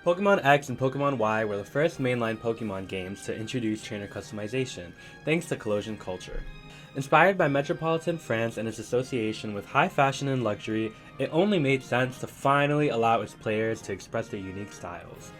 Pokémon X and Pokémon Y were the first mainline Pokémon games to introduce trainer customization, thanks to Kalosian culture. Inspired by metropolitan France and its association with high fashion and luxury, it only made sense to finally allow its players to express their unique styles.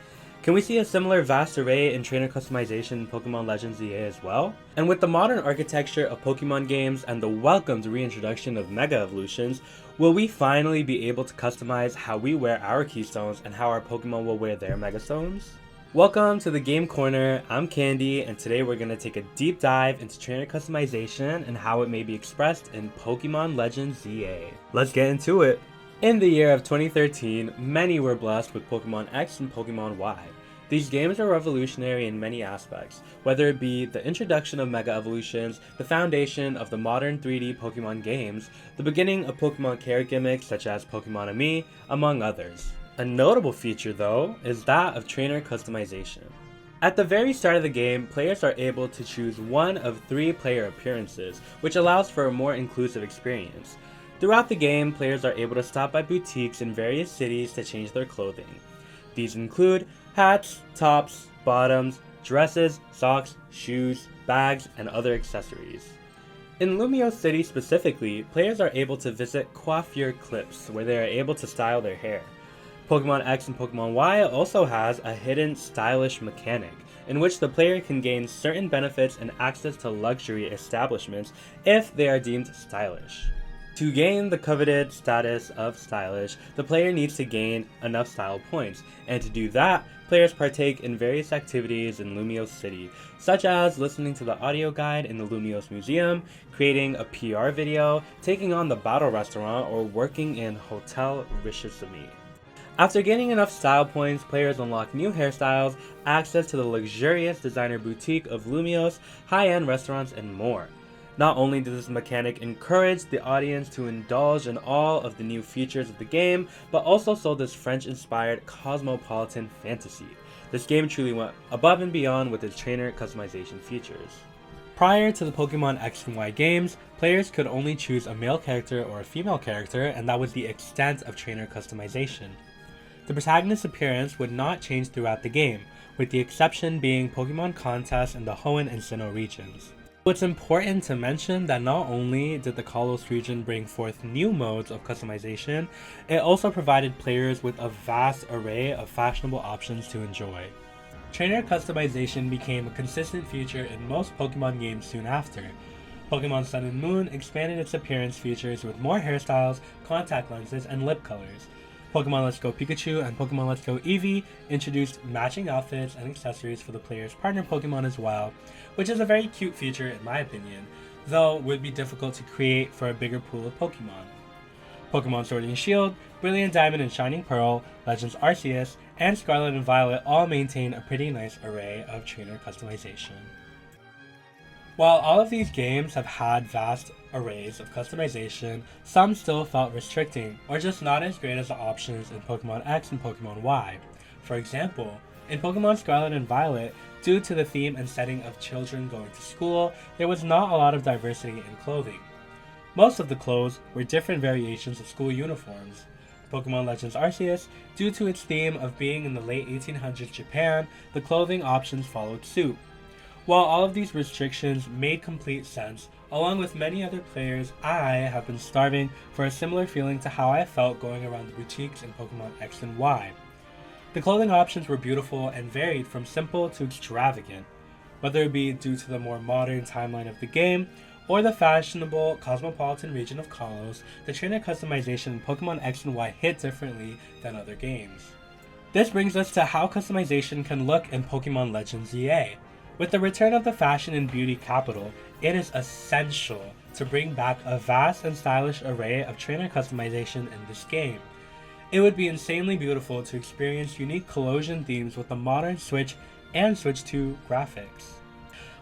Can we see a similar vast array in trainer customization in Pokémon Legends Z-A as well? And with the modern architecture of Pokémon games and the welcomed reintroduction of Mega Evolutions, will we finally be able to customize how we wear our Keystones and how our Pokémon will wear their Megastones? Welcome to the Game Corner, I'm Candy, and today we're going to take a deep dive into trainer customization and how it may be expressed in Pokémon Legends Z-A. Let's get into it! In the year of 2013, many were blessed with Pokémon X and Pokémon Y. These games are revolutionary in many aspects, whether it be the introduction of Mega Evolutions, the foundation of the modern 3D Pokémon games, the beginning of Pokémon care gimmicks such as Pokémon Ami, among others. A notable feature, though, is that of trainer customization. At the very start of the game, players are able to choose one of 3 player appearances, which allows for a more inclusive experience. Throughout the game, players are able to stop by boutiques in various cities to change their clothing. These include hats, tops, bottoms, dresses, socks, shoes, bags, and other accessories. In Lumiose City specifically, players are able to visit coiffure clips where they are able to style their hair. Pokémon X and Pokémon Y also has a hidden stylish mechanic, in which the player can gain certain benefits and access to luxury establishments if they are deemed stylish. To gain the coveted status of stylish, the player needs to gain enough style points, and to do that, players partake in various activities in Lumiose City, such as listening to the audio guide in the Lumiose Museum, creating a PR video, taking on the Battle Restaurant, or working in Hotel Richesamy. After gaining enough style points, players unlock new hairstyles, access to the luxurious designer boutique of Lumiose, high-end restaurants, and more. Not only does this mechanic encourage the audience to indulge in all of the new features of the game, but also sold this French-inspired cosmopolitan fantasy. This game truly went above and beyond with its trainer customization features. Prior to the Pokémon X and Y games, players could only choose a male character or a female character, and that was the extent of trainer customization. The protagonist's appearance would not change throughout the game, with the exception being Pokémon contests in the Hoenn and Sinnoh regions. It's important to mention that not only did the Kalos region bring forth new modes of customization, it also provided players with a vast array of fashionable options to enjoy. Trainer customization became a consistent feature in most Pokemon games soon after. Pokemon Sun and Moon expanded its appearance features with more hairstyles, contact lenses, and lip colors. Pokemon Let's Go Pikachu and Pokemon Let's Go Eevee introduced matching outfits and accessories for the player's partner Pokemon as well, which is a very cute feature in my opinion, though would be difficult to create for a bigger pool of Pokemon. Pokemon Sword and Shield, Brilliant Diamond and Shining Pearl, Legends Arceus, and Scarlet and Violet all maintain a pretty nice array of trainer customization. While all of these games have had vast arrays of customization, some still felt restricting, or just not as great as the options in Pokémon X and Pokémon Y. For example, in Pokémon Scarlet and Violet, due to the theme and setting of children going to school, there was not a lot of diversity in clothing. Most of the clothes were different variations of school uniforms. Pokemon Legends Arceus, due to its theme of being in the late 1800s Japan, the clothing options followed suit. While all of these restrictions made complete sense, along with many other players, I have been starving for a similar feeling to how I felt going around the boutiques in Pokemon X and Y. The clothing options were beautiful and varied from simple to extravagant, whether it be due to the more modern timeline of the game, or the fashionable cosmopolitan region of Kalos. The trainer customization in Pokemon X and Y hit differently than other games. This brings us to how customization can look in Pokemon Legends Z-A. With the return of the fashion and beauty capital, it is essential to bring back a vast and stylish array of trainer customization in this game. It would be insanely beautiful to experience unique Kalosian themes with the modern Switch and Switch 2 graphics.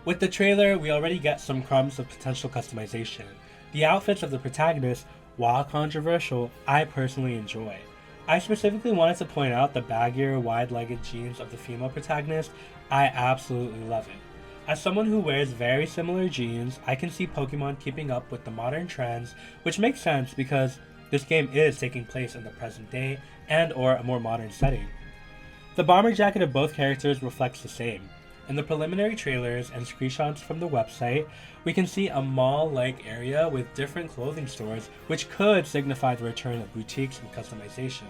With the trailer, we already get some crumbs of potential customization. The outfits of the protagonists, while controversial, I personally enjoy. I specifically wanted to point out the baggier, wide-legged jeans of the female protagonist. I absolutely love it. As someone who wears very similar jeans, I can see Pokemon keeping up with the modern trends, which makes sense because this game is taking place in the present day and or a more modern setting. The bomber jacket of both characters reflects the same. In the preliminary trailers and screenshots from the website, we can see a mall-like area with different clothing stores, which could signify the return of boutiques and customization.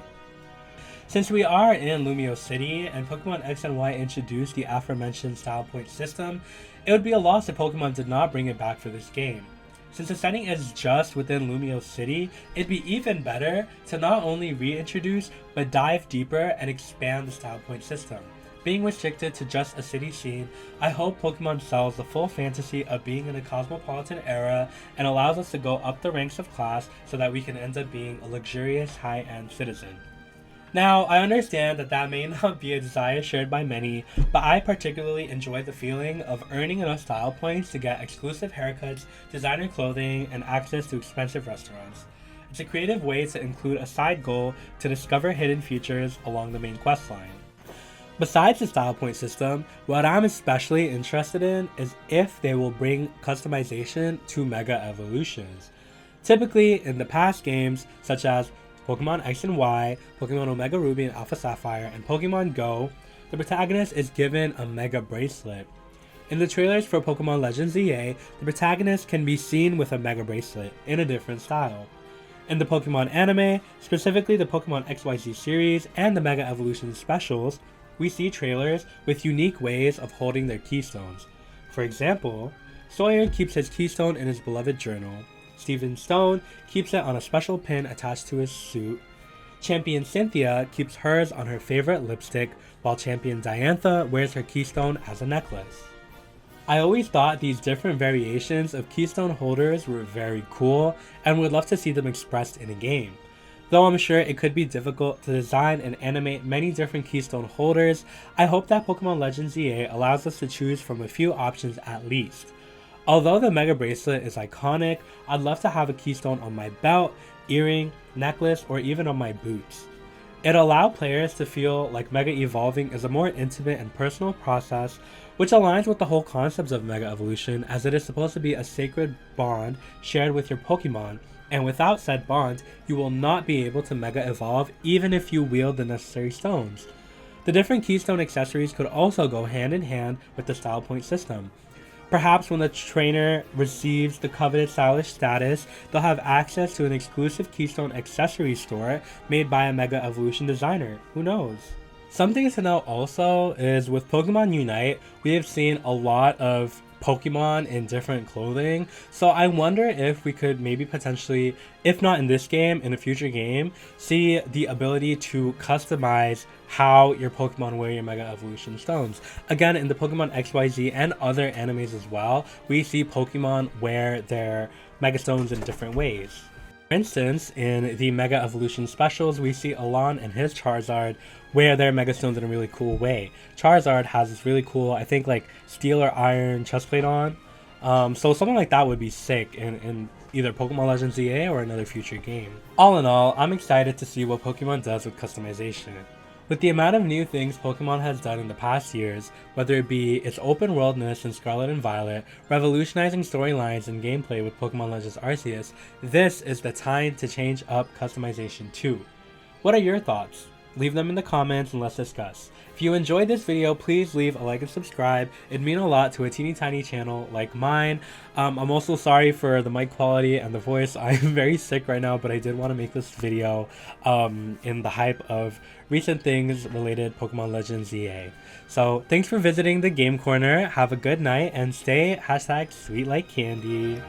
Since we are in Lumio City and Pokemon X and Y introduced the aforementioned style point system, it would be a loss if Pokemon did not bring it back for this game. Since the setting is just within Lumio City, it'd be even better to not only reintroduce, but dive deeper and expand the style point system. Being restricted to just a city scene, I hope Pokemon sells the full fantasy of being in a cosmopolitan era and allows us to go up the ranks of class so that we can end up being a luxurious high-end citizen. Now, I understand that may not be a desire shared by many, but I particularly enjoy the feeling of earning enough style points to get exclusive haircuts, designer clothing, and access to expensive restaurants. It's a creative way to include a side goal to discover hidden features along the main questline. Besides the style point system, what I'm especially interested in is if they will bring customization to Mega Evolutions. Typically, in the past games, such as Pokemon X and Y, Pokemon Omega Ruby and Alpha Sapphire, and Pokemon Go, the protagonist is given a Mega Bracelet. In the trailers for Pokemon Legends Z-A, the protagonist can be seen with a Mega Bracelet in a different style. In the Pokemon anime, specifically the Pokemon XYZ series and the Mega Evolution specials, we see trailers with unique ways of holding their keystones. For example, Sawyer keeps his keystone in his beloved journal. Steven Stone keeps it on a special pin attached to his suit. Champion Cynthia keeps hers on her favorite lipstick, while Champion Diantha wears her keystone as a necklace. I always thought these different variations of keystone holders were very cool and would love to see them expressed in a game. Though I'm sure it could be difficult to design and animate many different keystone holders, I hope that Pokemon Legends Z-A allows us to choose from a few options at least. Although the Mega Bracelet is iconic, I'd love to have a keystone on my belt, earring, necklace, or even on my boots. It allows players to feel like Mega Evolving is a more intimate and personal process, which aligns with the whole concept of Mega Evolution, as it is supposed to be a sacred bond shared with your Pokemon, and without said bond, you will not be able to Mega Evolve even if you wield the necessary stones. The different keystone accessories could also go hand in hand with the style point system. Perhaps when the trainer receives the coveted stylish status, they'll have access to an exclusive Keystone accessory store made by a Mega Evolution designer. Who knows? Something to note also is with Pokemon Unite, we have seen a lot of Pokemon in different clothing, so I wonder if we could maybe potentially, if not in this game, in a future game, see the ability to customize how your Pokemon wear your Mega Evolution stones. Again, in the Pokemon XYZ and other animes as well, we see Pokemon wear their Mega Stones in different ways. For instance, in the Mega Evolution specials, we see Alon and his Charizard wear their Mega Stones in a really cool way. Charizard has this really cool, I think like steel or iron chestplate on. So something like that would be sick in either Pokemon Legends Z-A or another future game. All in all, I'm excited to see what Pokemon does with customization. With the amount of new things Pokemon has done in the past years, whether it be its open worldness in Scarlet and Violet, revolutionizing storylines and gameplay with Pokemon Legends Arceus, this is the time to change up customization too. What are your thoughts? Leave them in the comments and let's discuss. If you enjoyed this video, please leave a like and subscribe. It'd mean a lot to a teeny tiny channel like mine. I'm also sorry for the mic quality and the voice. I'm very sick right now, but I did want to make this video in the hype of recent things related Pokemon Legends Z-A. So thanks for visiting the Game Corner. Have a good night and stay #sweet like candy.